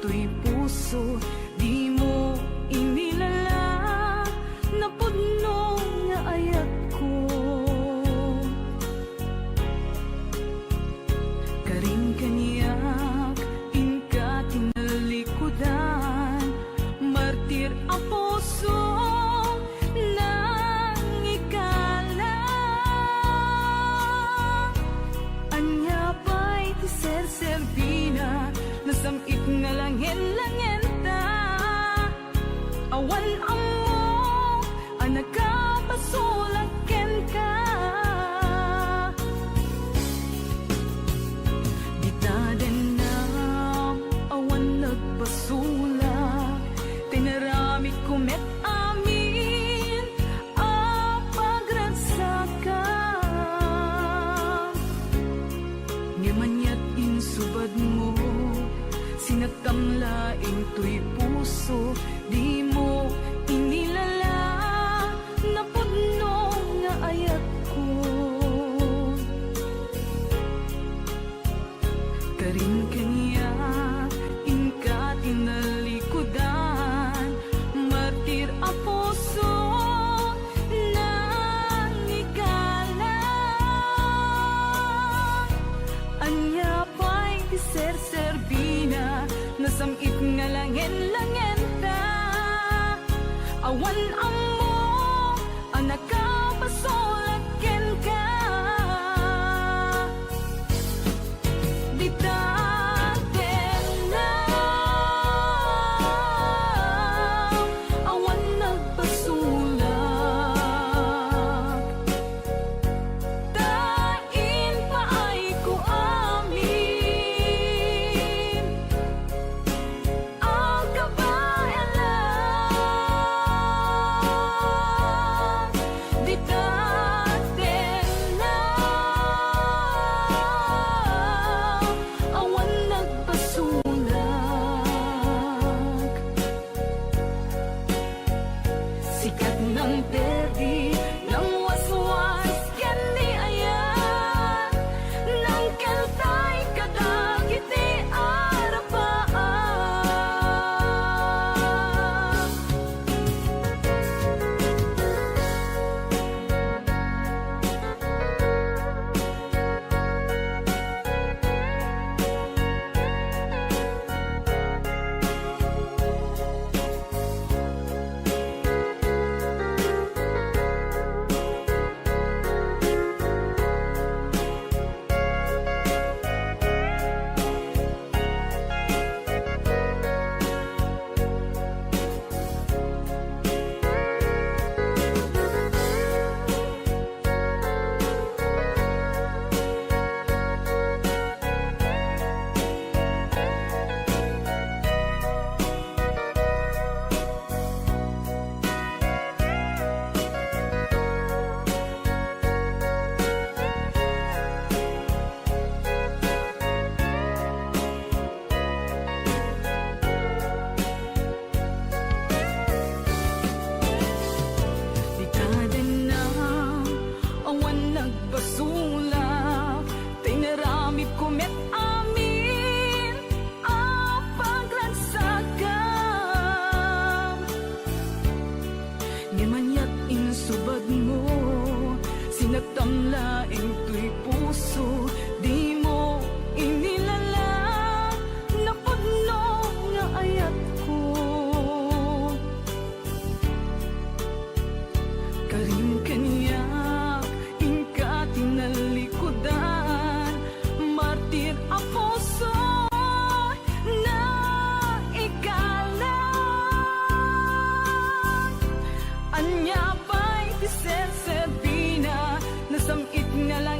to'y puso, di mo inilala, napudno nga ayat ko. Karing kaniyak, inka tinalikudan, martir ang puso nang ikala. Anya ba'y ti ser-serbina, nasamit nga langin-langin ta. Awan amo, anak ka pasulaken ka. Ditaden na, awan nagpasulak, tinarami kumet amin, apagransakan. Ngimanyat insubad mo, sinatamlaing to'y puso, di mo inilala, napudno nga ayat ko. Karing kanya, inka tinalikudan, martir ang puso nang ikala. Anya pa'y di ser-serbina, nasamit nga langin-langin ta. Awan amo, anak ka pasulaken ka. Ditaden na, awan nagpasulak, tain pa ay ko amin, ang kabayalan. Ditaden na, awan nagpasulak, sikat ng perdi, ng waswas ken ni ayan, ng keltay kadagiti arapaan. Ditaden na, awan nagpasulak, tinaramip kumet amin, apaglansakan. Ngimanyat insubad mo, sinatamlaing to'y puso, di mo inilala, napudno nga ayat ko. Karing kaniyak, inka tinalikudan, martir ang puso na ikala. Anya ba'y di ser-serbina, nasamit nga lang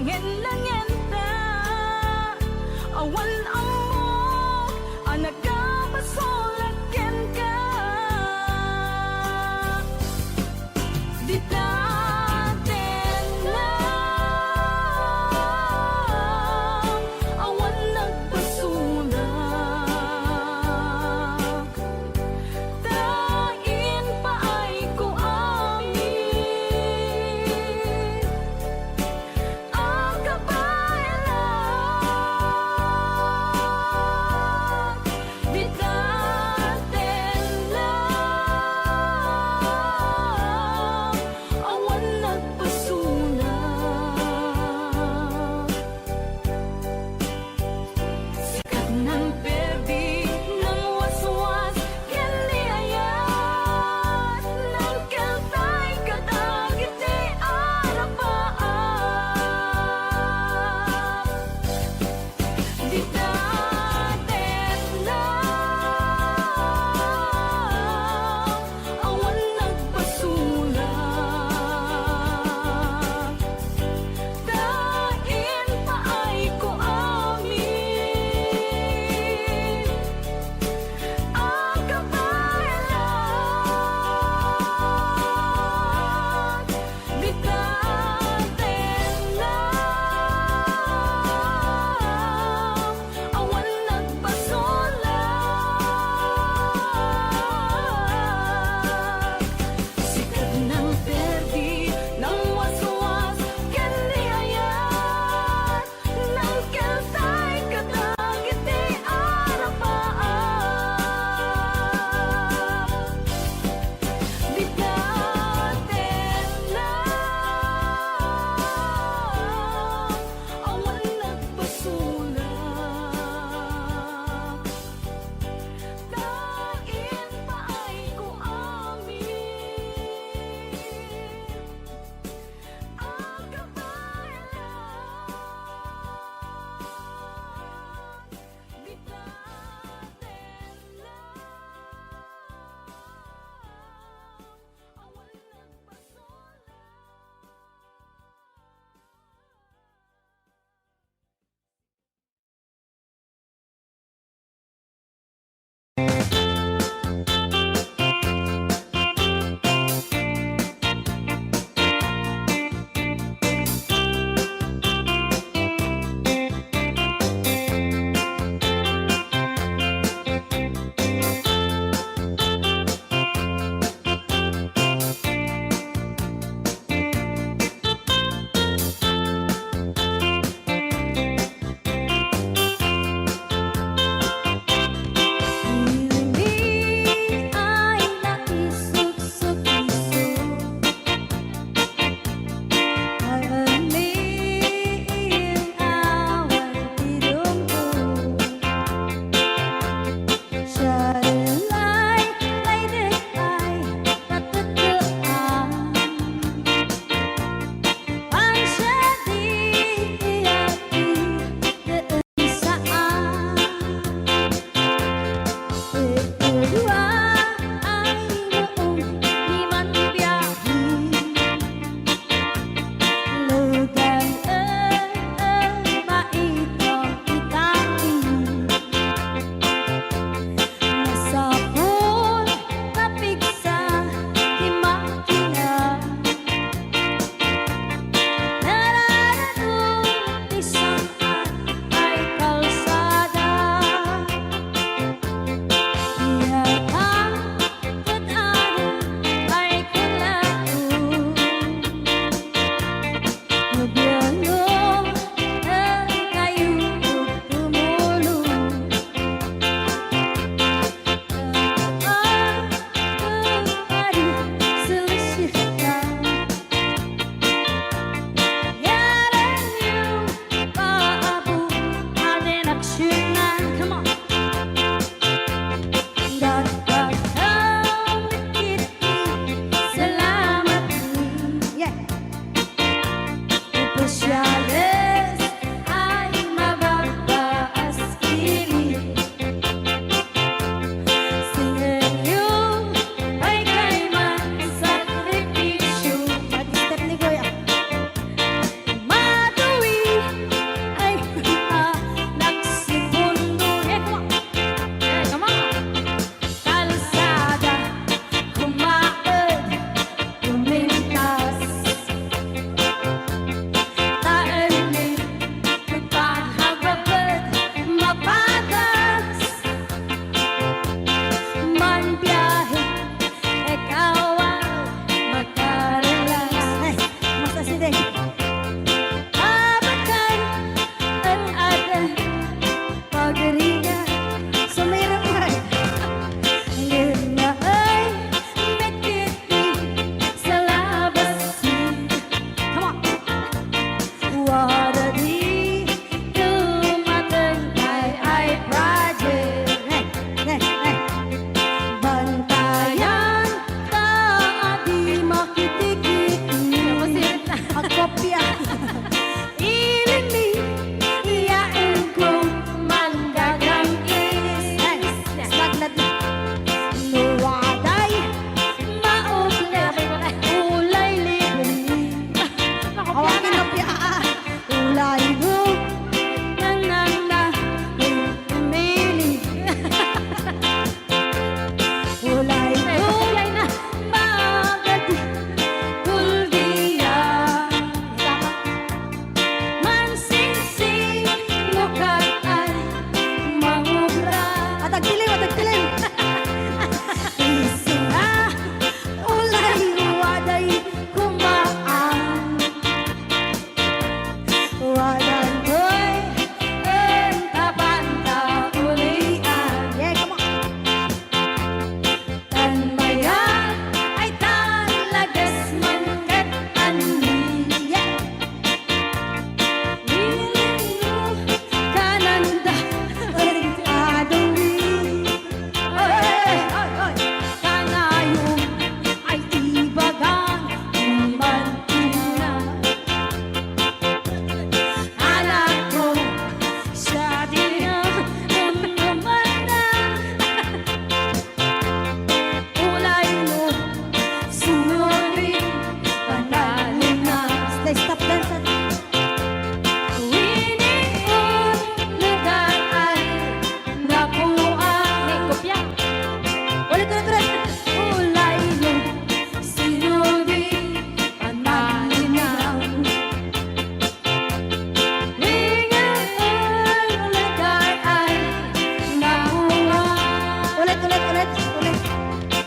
ulit.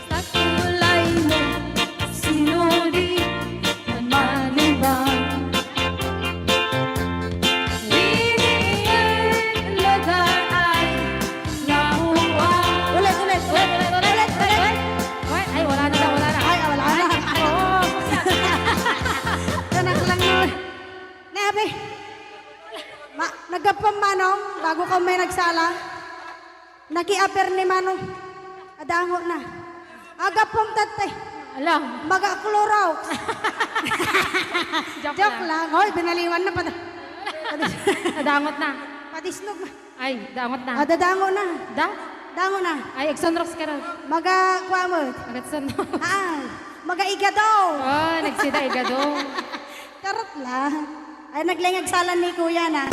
Sa kulay mo, sinuri at manibang. Winiin lugar ay nahuwa. Ulit. Ay, wala na. Ay, wala na. Oo. Tanak lang nun. Nabi. Nagapam manong, bago ka may nagsala. Naki-aper ni manong. Adango na. Agapam tatay. Alam, Mag-akluraw. joke Joke lang. lang. Hoy, binaliwan na pa. Nadangot na. Patisnog na. Ay, dangot na. Dadango na. Da? Dango na. Ay, Exonrox ka rin. Maga-kwa mo. Exonrox. Maga-igadaw. Oh, nagsida igado. Karot lang. Ay, naglingag salan ni kuya na.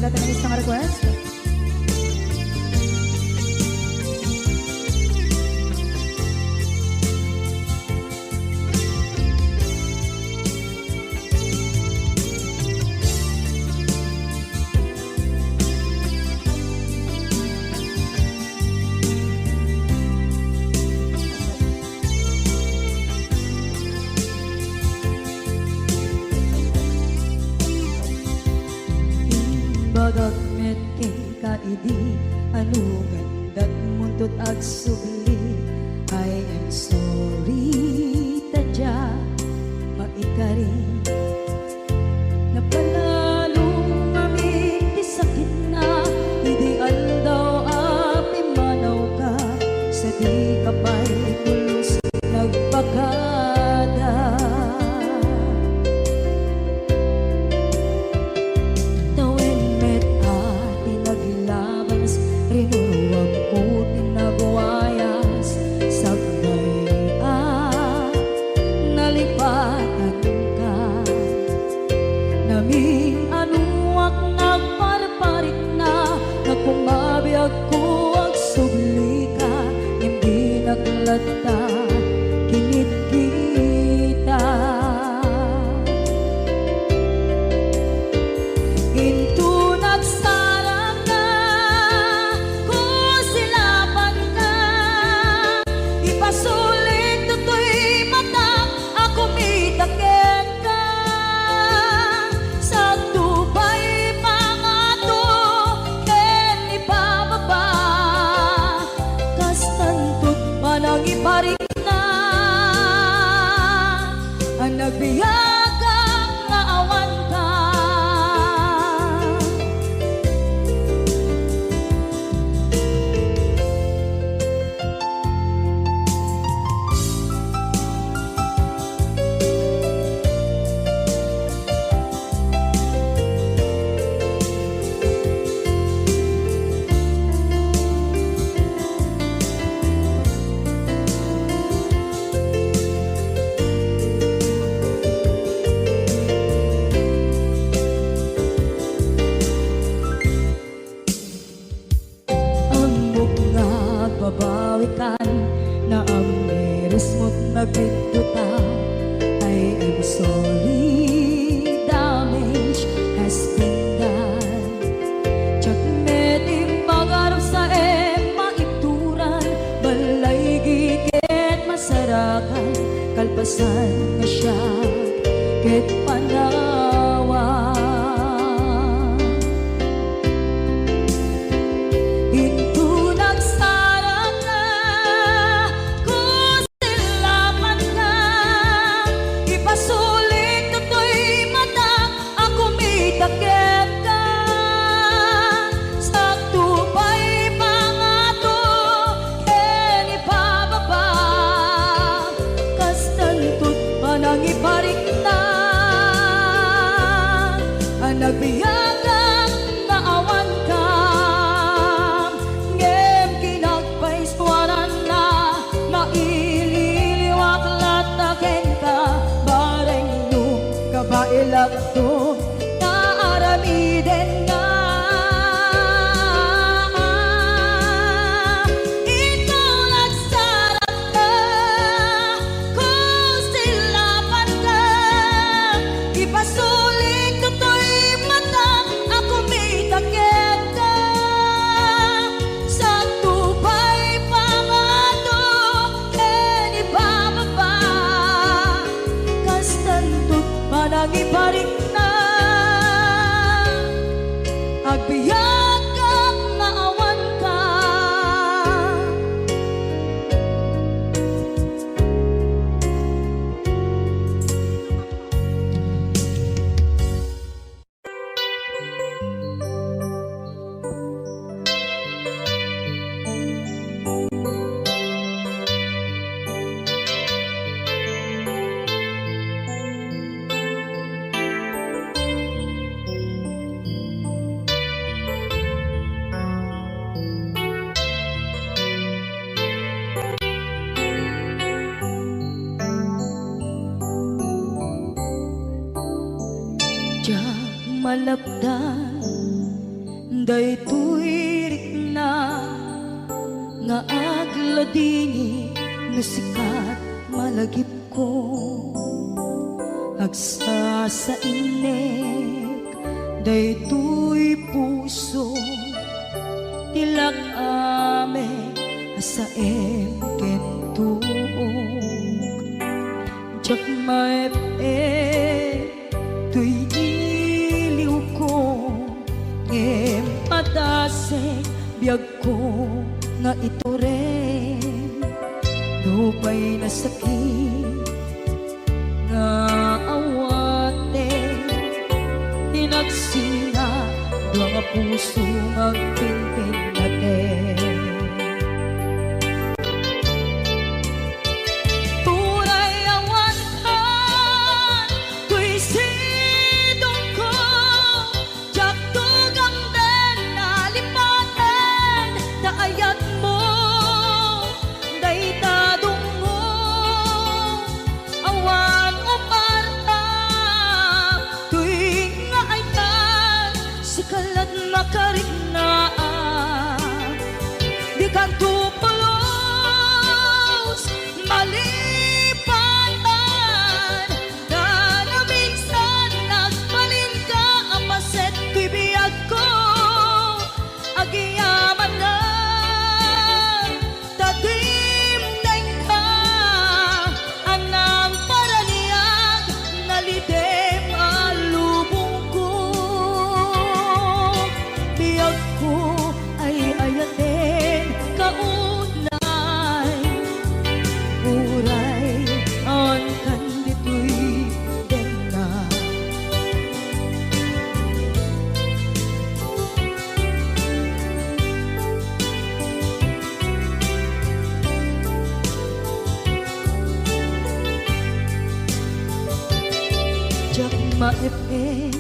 naman natin ang isang request. Bagat met kay kaidi ano gandat muntot ag subli. I am sorry tadya maikari napanalo kami di sakit na ideal daw api manaw ka sa di kapay pulos nagpakada. Rinuruwag ko tinabuayas sabay nalipatan ka naming anuak nagparparit na nagkumabiyag ko ang subli ka hindi naglata kinit kita into nagsarang na sulit tutoy mata ako mitakit ka sa tubay pangato ken ipababa kastantot manang iparik na ang nagbiyagang nga awan ka. Babawikan na ang miris mo't nagpituta. I am sorry, damage has been done. Tsak meting pangarap sa maituran balay gigit masarakan kalpasan na siya ket panawa. Into nagsarang na kusilaman ka ipasulit tutoy mata ako mitakit ka sa tubay pangato ken ipababa kastantot manang iparik na ang nagbiyagang naawan ka. Bailak to naaramiden nga ikaw nagsarap ka kung silapan ka ipasulit tutoy mata ako mitakit ka sa tubay pangato ken ibababa kastantot manang iparik na agbiyak kang naawan ka. malapdan daytoy rikna nga agladini no sikat malagip ko agsa sa inek daytoy puso tilak ame asaem kentuog jak maep tuy iliw ko ngem padasek biyag ko nga ito rin lupay na sakit nga awate tinagsinga doa nga puso magpimpin natin turay awan ka tuy sidong ko jak tugang den nalipaten daayat mo daytadong mo awan uparta tuwing nga ay tan sikalat makariknaan di kan tupulos malipatan na minsan nagbalin ka apaset tuy biyag ko agiyaman na tatimdeng ka anang paraniyag nalidem alubong ko biyag ko ay ayatin kaunay uray on kan ditoy den na jak maepeng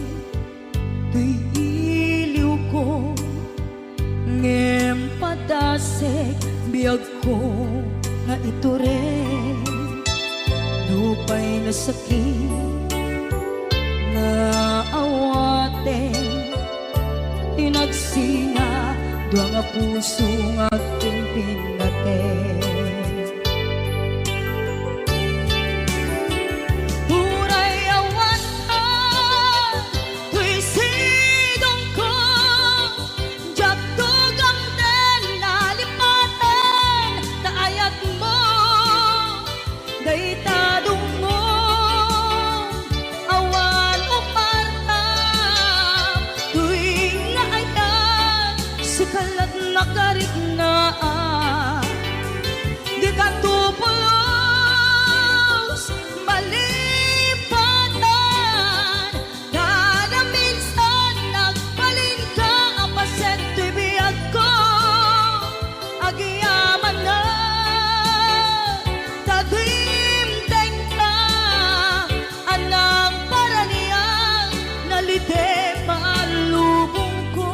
tuy iliw ko ngem padasek biyag ko nga ito rin lupay na sakit na awaten tinagsinga doa nga puso nga pimpin natin turay awan ka tuy sidong ko jak tugang den nalipaten daayat mo daytadong mo awan uparta tuwing nga ay tan sikalat nakariknaan di ka tupulos malipatan na minsan nagbalin ka apaset tuy biyag ko agiyaman na tatimdeng ka anang paraniyang nalidem alubong ko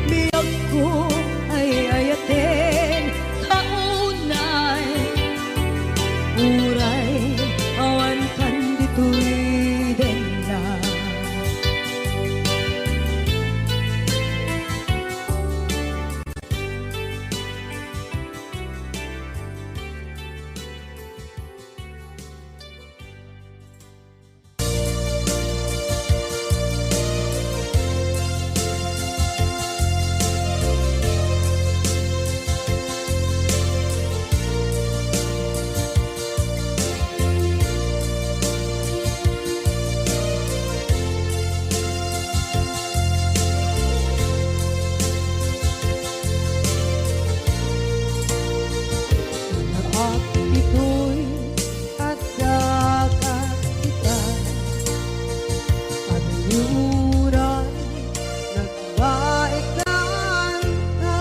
biyag ko ay ayatin kaunay uray awan kan ditoy den na at ito'y at kakakitan at yuray nagwaikan ka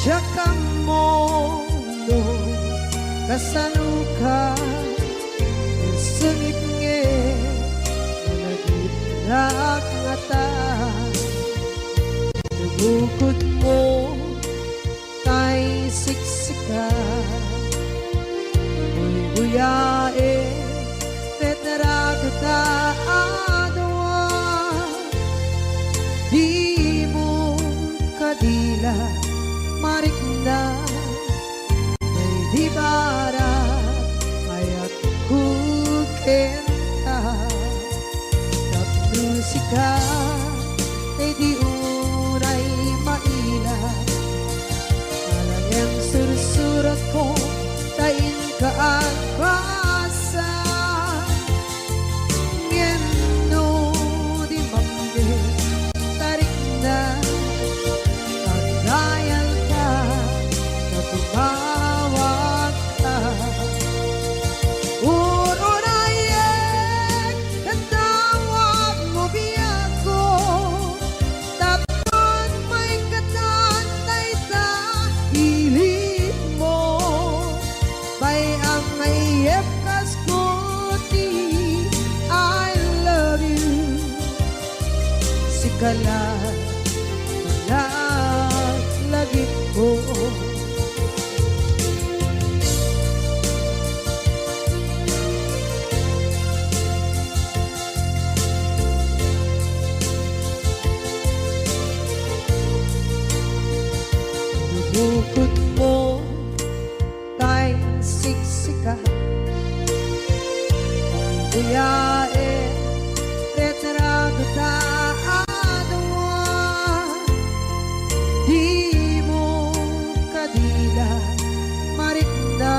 Diyak mo no kasanuka sungit nge nagitrak ngata nagukod mo tay siksika buyae petra kita adwa marikna may di bara ayat kukenta kat musika ay di unay maila alang yang sursurat ko tain ka ang basa ngeno di mamde tarik na pagdayan ka na tumawag ka urunayek katawag mo biyako tapon may katantay ta hilig mo bay ang mayep kaskuti I love you sikala lagi ko bukod mo tay siksika buyae retrato ta adwa di mo kadila marikna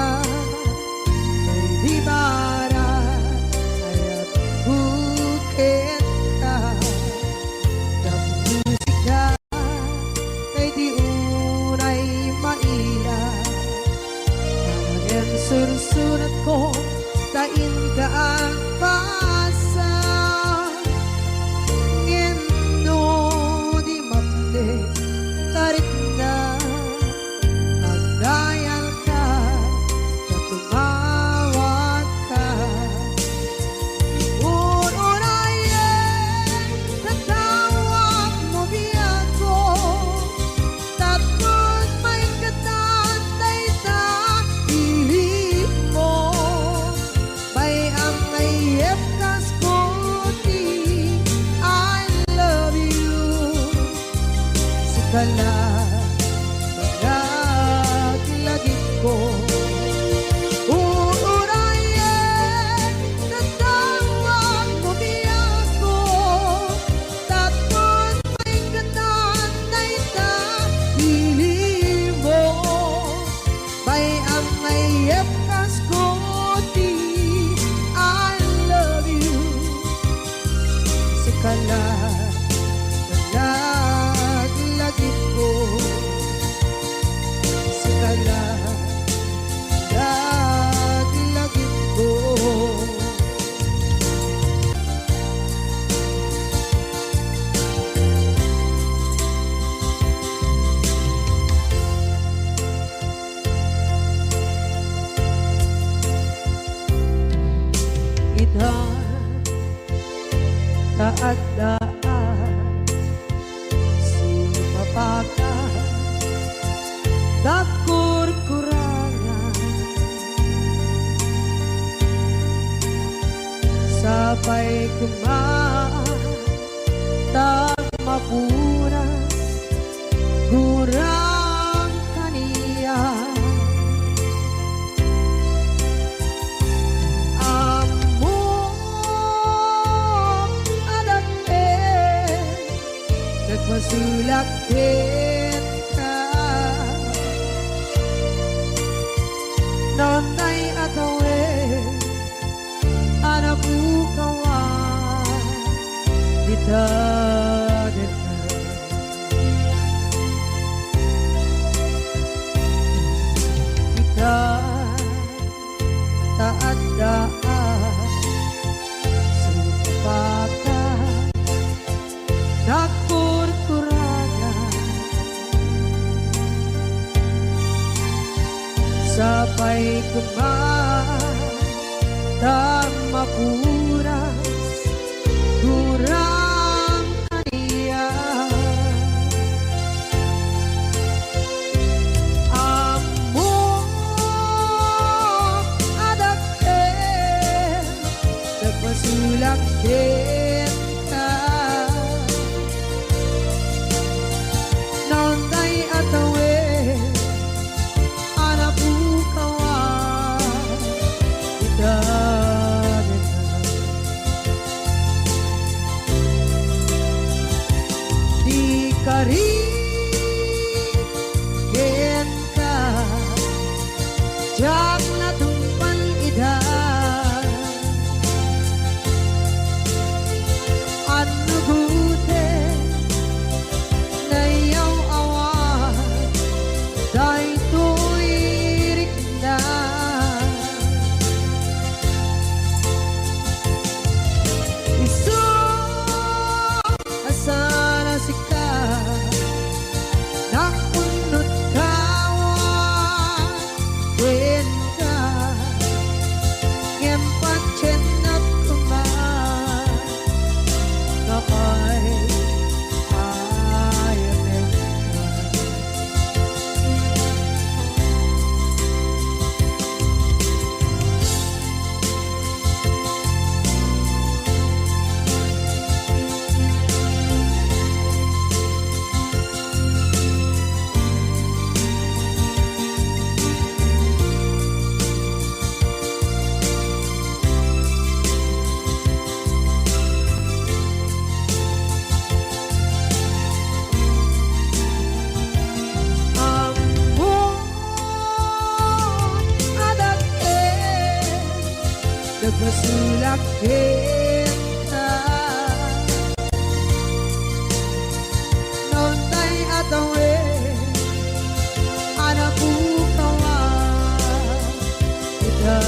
may di bara ayat bukit ka ng musika ay di unay maila talagang sursurat ko tain ka ang pasa ngeno di mamde tarik na magdayal ka na tumawag ka urunayek natawag mo biyako tapos may katantay ta hilig mo may ang mayep kaskuti I love you sikala lagi ko urunayek katawag mo biyako tapos may katantay ta hilig mo may ang mayep kaskuti I love you sikala lagi ko sikala lagi ko Idhan taadaan sumapaka dakur-kurangan sabay kumaan tak mapunas gurang kaniya masulakit ka nonay atawe anabukawan dita kita taadaan supaka nakur-kurangan sabay kumaan tak mapuras kurang kaniya amo adake nagpasulak kita nonday atawe kita noon tay atawe anak bukawa kita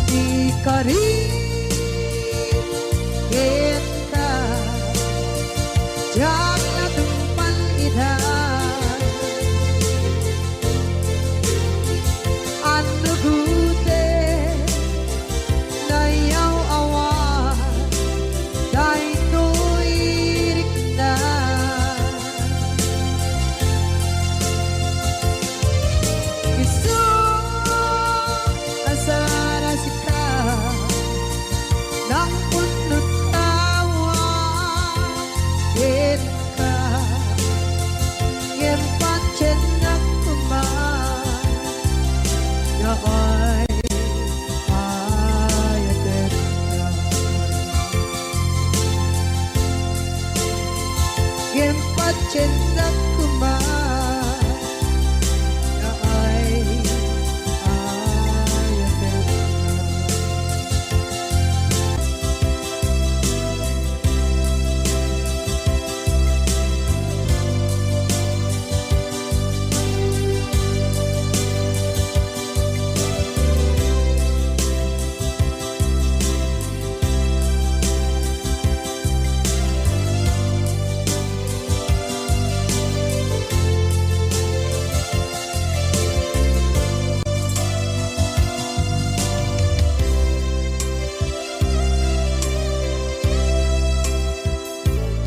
di kari kita jangan tumpan ida anu gute nayaw awan dai tuirik na isu asara sika nang punut tawa kita ngem pancen nak kuman na ay ayaten ka ngem pancen nak kuman na ay ayaten ka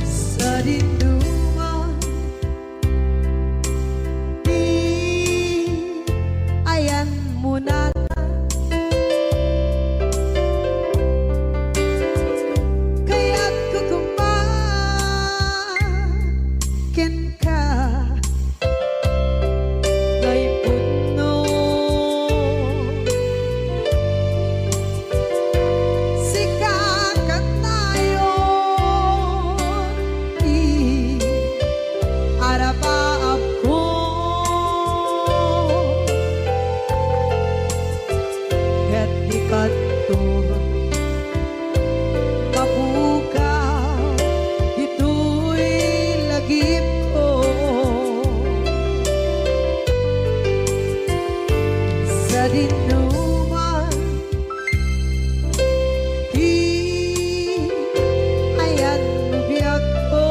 sa dinduman di ayan mo na kaya't kukumakin ka kay puno sikakat tayon di arapaap ko ket di kadto mabukaw dito'y lagip ko sa dinuman di ayan biyak ko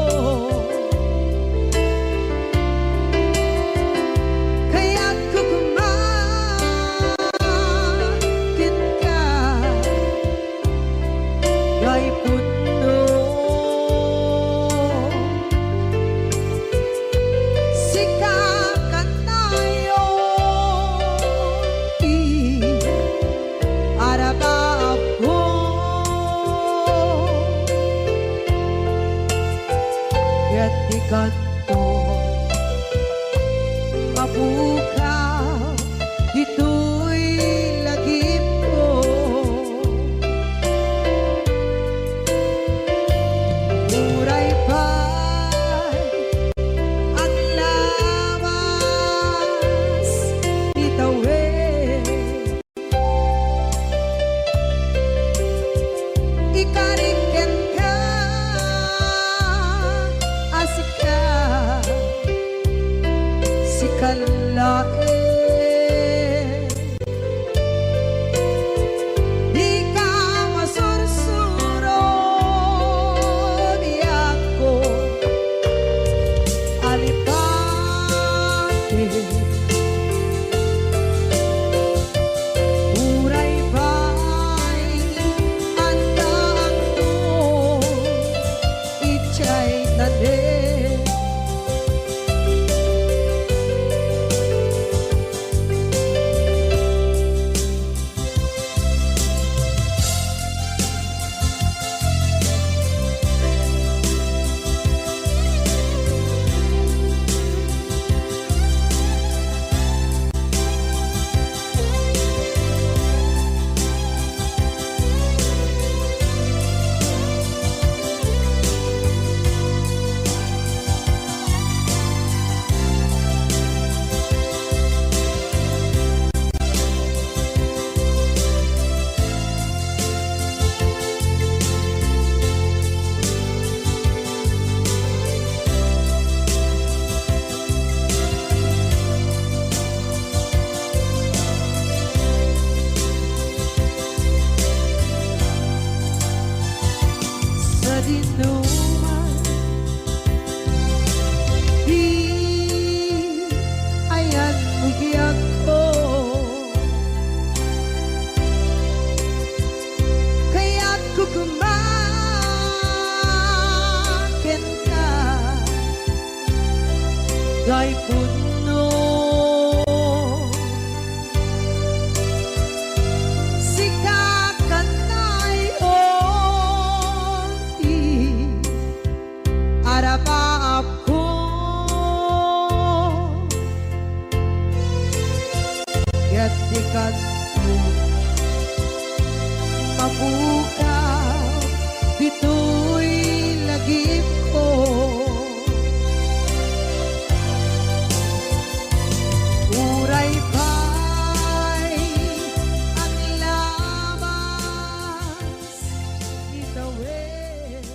kaya't kukumakin ka kay puno sikakat tayon di arapaap ko ket di kadto mabukaw dito'y lagip ko muray pa'y ang lawas itawe ikariken ka asika sikalae di ka masursuro biyak ko alipate muray pa'y andaan ko ichay tade dinuman di ayan ugyak ko kaya't kukumakin ka gay puno ako gatikan mabukaw dito'y lagip ko uray pa'y ang labas itawid.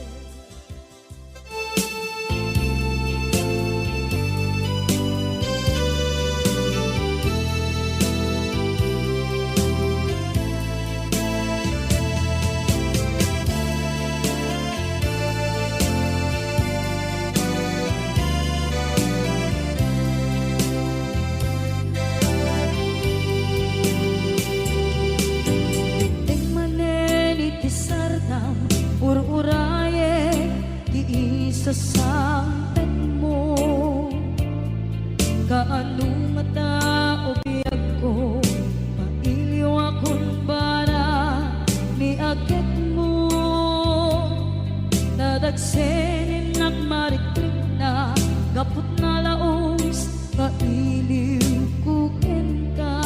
Ur-uraye di isa sampet mo kaano mata o biyag ko mailiw akong bara ni agit mo nadagsenin nagmarikrik na gapot na laos kailiw kukin ka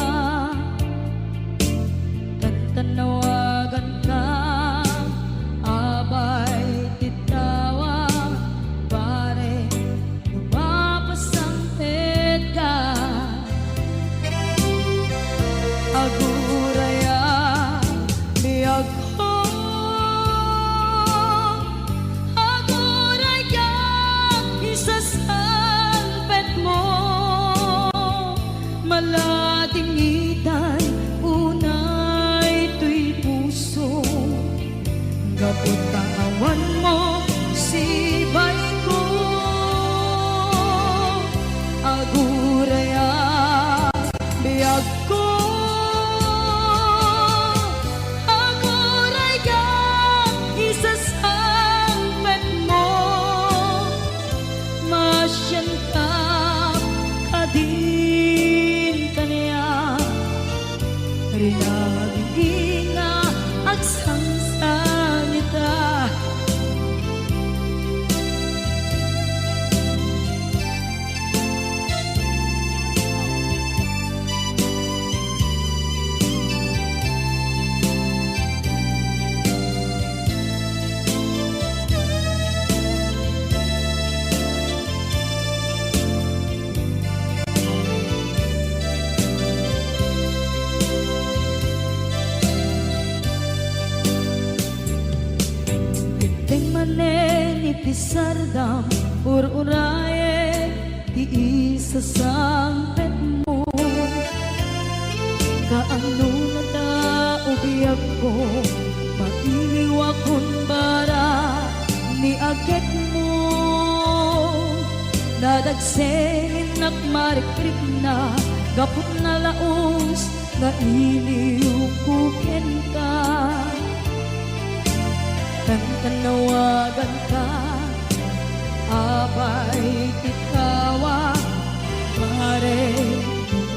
tantanawagan ka abay titawa pare lumapasangpet ka aguraya biyag ko aguraya isasangpet mo maladingitan unay tuy puso gapot tangawan mo sibay ko aguraya biyag ko aguraya isasangpet mo masyan ka kadin kaniya rinagin na agsangsan nita Ting manen itisardam ur-uraye di isa sampet mo kaano mata ubiyag ko mailiw akong bara ni agit mo nadagsenin nagmarikrik na gapot na laos na iliw kukin ka tanawagan ka abay titawa pare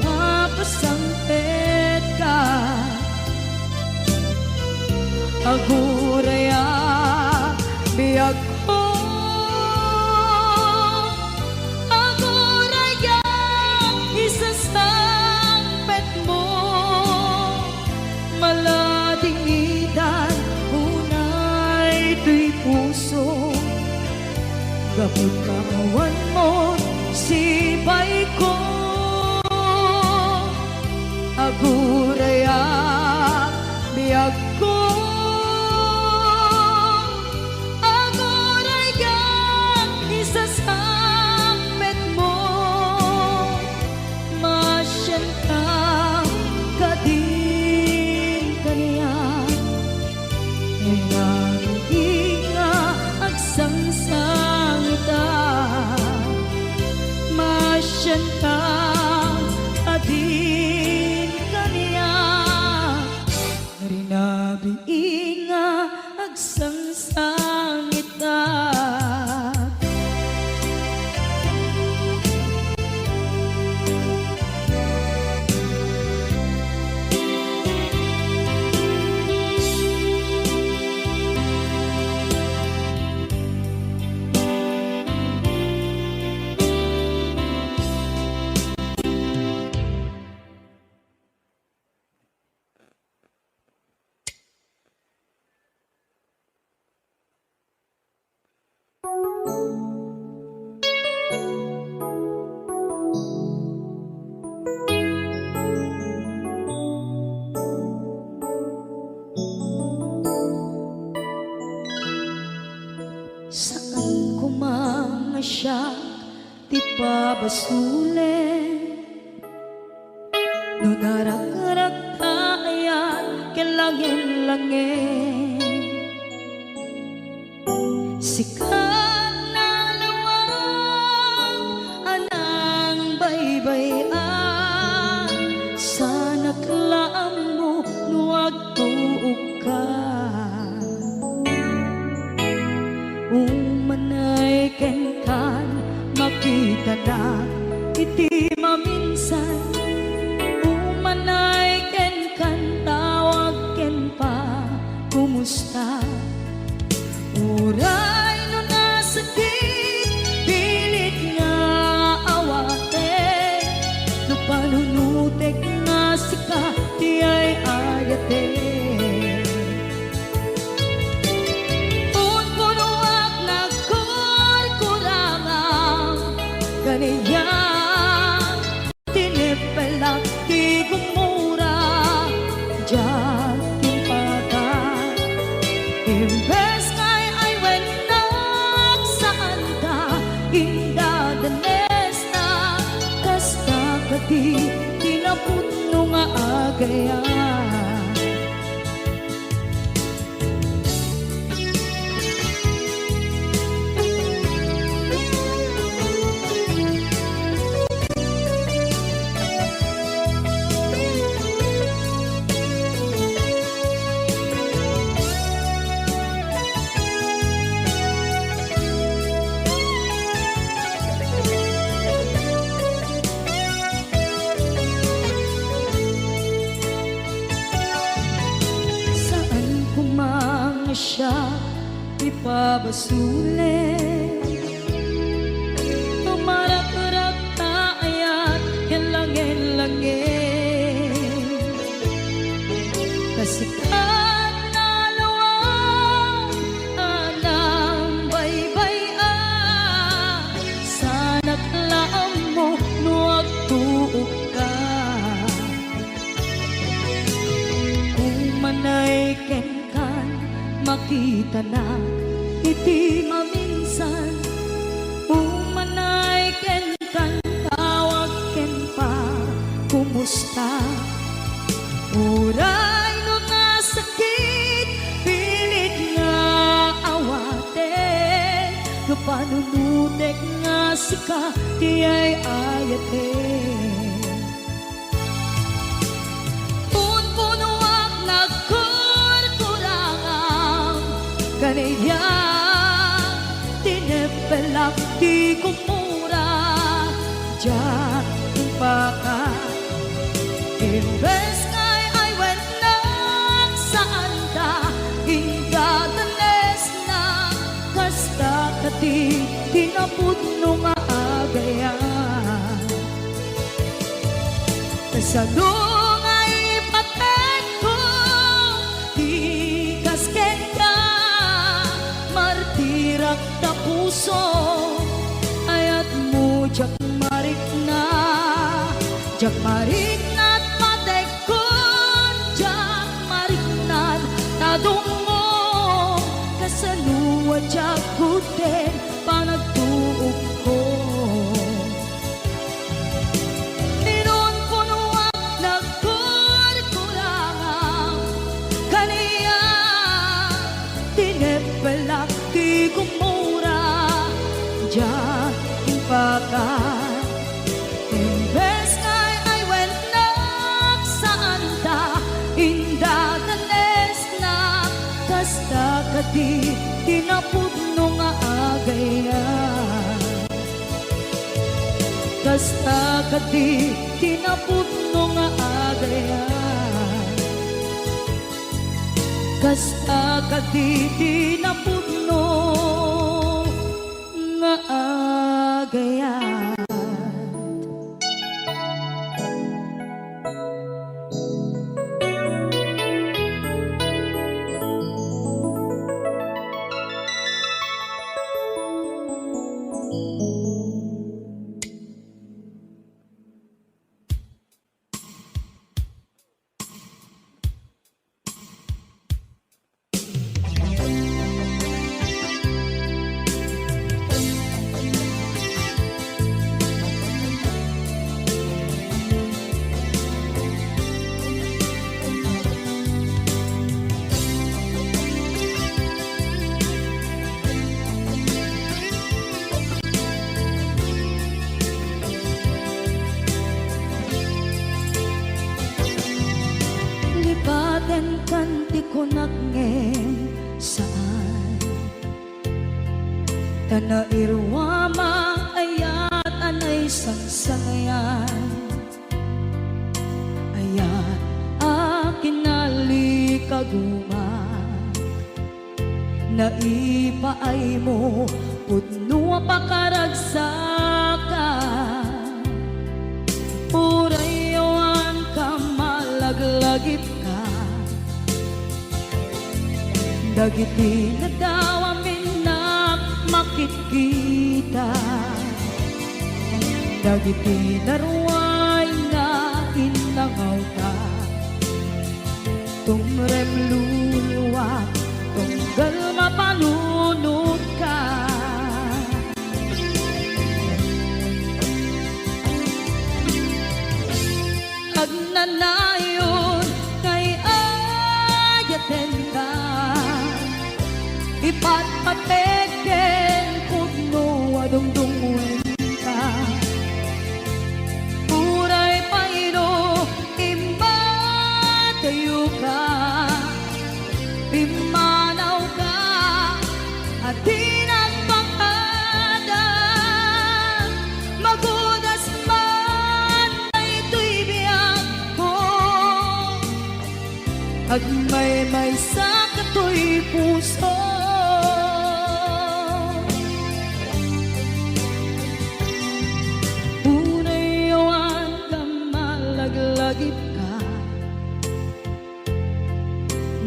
mapasangpet ka aguraya biyag ko aguraya isasangpet mo maladingitan tuy puso gapot kawan mo sibay ko aguraya biyag ko aguraya isasangpet mo masyan ka kadin kaniya sangita. Saan ko mga siya di pabasulin, no narak-arak tayan kilangin-langin. Sikat na luwag anang baybayan, sana klaam mo nuwag tuog ka. Umanay kenkan makita na iti maminsan, umanay kenkan tawag ken pa kumusta. Uray no nasakit pilit nga awate, no panunutek nga sika di ay ayate. Kaniya tinipelak di gumura diyan timpata. Imbes ngay ay wenak saan ka indadanes na, kasta kati tinaputno nga agaya. Siya ipabasulit, tumarak-arak tayan yan langin-langin. Kasikat na luwag anang baybayan, sana't laam mo nuwag tuog ka. Umanay kenkan makita na iti maminsan, umanay ken kan tawag ken pa kumusta. Uray no nga sakit pilit nga awate, no panunutek nga sika di ay ayate. Kaniya tinipelak di kumura diyan timpaka. Imbes ngay ay wenak saan ka indadanes na, kasta kati tinaputno nga agaya. Kasadong ay patek ko di kasken ka, martirak na puso ayat mo jak marik na at patek ko jak marik na tadungo, kasaluwa jak kuten panagtuog ko. Ninon punuak nagkurkurangan kaniya tinepelak di kumura diyan timpakan. Imbes ngay ay wenak saan ta indadanes na, kasta kati tinapudno nga agayan. Kasta kadi tinapudno nga agayan. Kasta kadi tinapudno nga agayan. Lipaten kanti ko nagngem saan Tanairwama ayat anay sangsangayan. Ayat akin nalikaguma Naipaay mo pudno pakaragsakan. Purayawan ka malaglagip ka. Dagiti na daw amin na makikita. Dagiti na ruway na inangaw ka. Tumrem luluwa, tunggal mapanunod ka. Agnanayon kay ayaten ka. Ipatpateken pudno adungdungwen ka. Puray paino imatayo ka. Pimanaw ka at di nagpakada. Magudas man na ito'y biyak ko. Agmay-may sa kato'y puso. Punayawan ka malaglagip ka.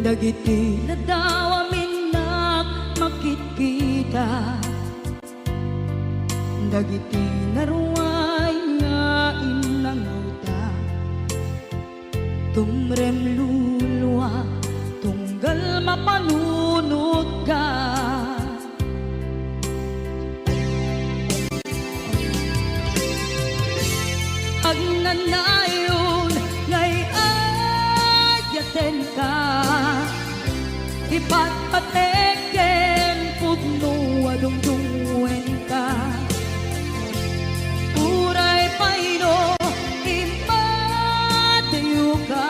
Dagiti na daw amin na makikita. Dagiti na ruway nga inangaw ta. Tumrem luluwa, tunggal mapanunod ka. Agnanayon ngay ayaten ka. Ipatpateken pudno adungdungwen ka. Puray paino imatayo ka.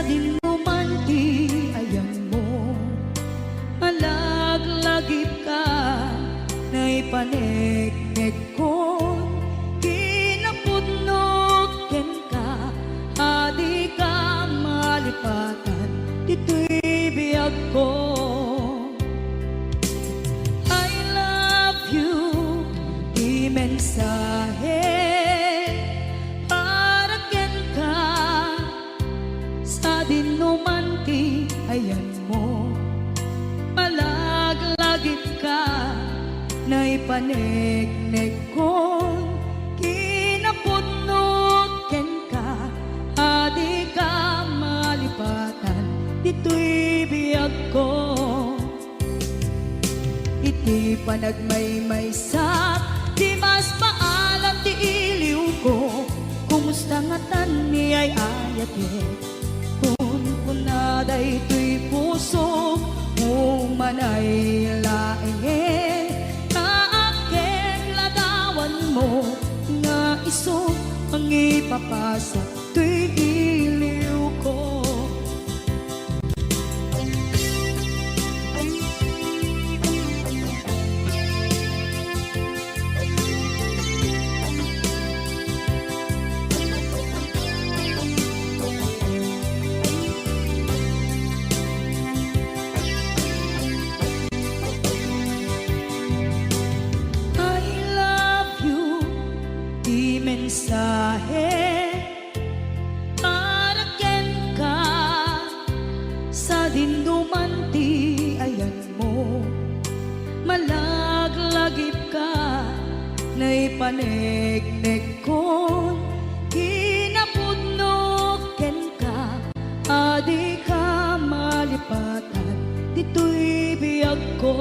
dinuman ti ayan mo, malaglagip ka, na'y paneknek ko, kinapudnot ken ka, adi ka malipatan, dito'y biyag ko. I love you, di mensahe, para ken ka, sa dinuman ti ayan mo, malaglagip ka, na'y paneknek ko, kinapudnot ken ka, adi ka malipatan, dito'y biyag ko. Iti panagmaymaysak, di mas maalam ti iliw ko, kumusta nga tan ni ay ayate, kun kunaday to'y puso, umanay laeng, kaaken ladawan mo, nga iso ang ipapasa, to'y iliw ko. Mensahe para ken ka, sa dinuman ti ayan mo, malaglagip ka, na'y paneknek ko, kinapudnot ken ka, adi ka malipatan, dito'y biyag ko.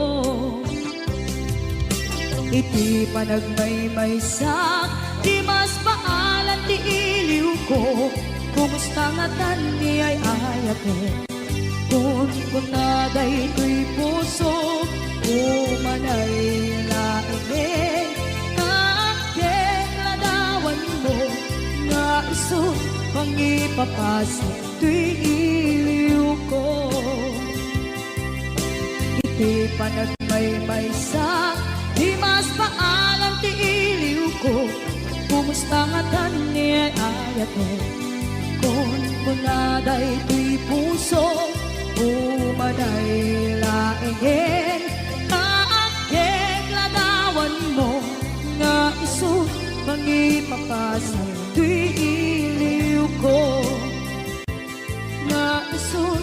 Iti panagmaymaysak, di mas maalan ti iliw ko, kumusta nga tan ni ay ayate, kun kunaday to'y puso, umanay laeng, kaaken ladawan mo, nga iso pangipapasa, to'y iliw ko. Iti panagmaymaysak, di mas maalam ti iliw ko, kumusta nga tan ni ay ayate, kun kunaday to'y puso, umanay laeng, kaaken ladawan mo, nga iso pangipapasa, to'y iliw ko, nga iso.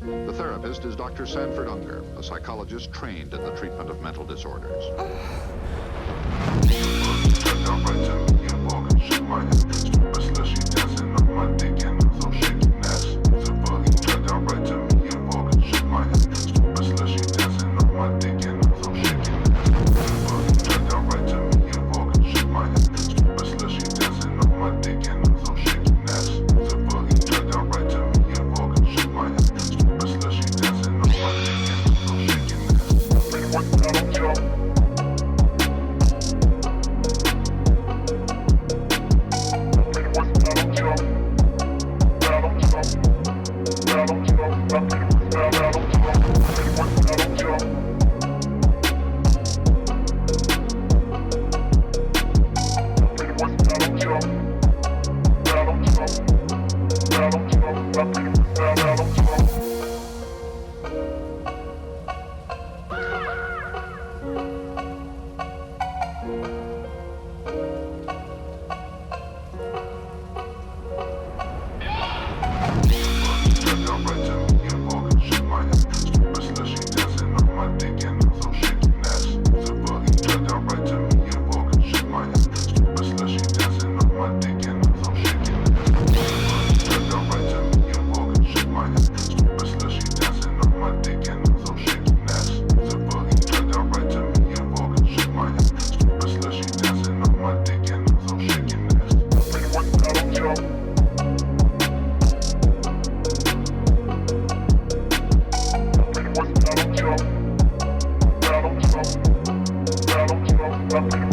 The therapist is Dr. Sanford Unger, a psychologist trained in the treatment of mental disorders.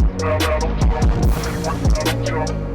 Now I don't jump, anyone I don't jump.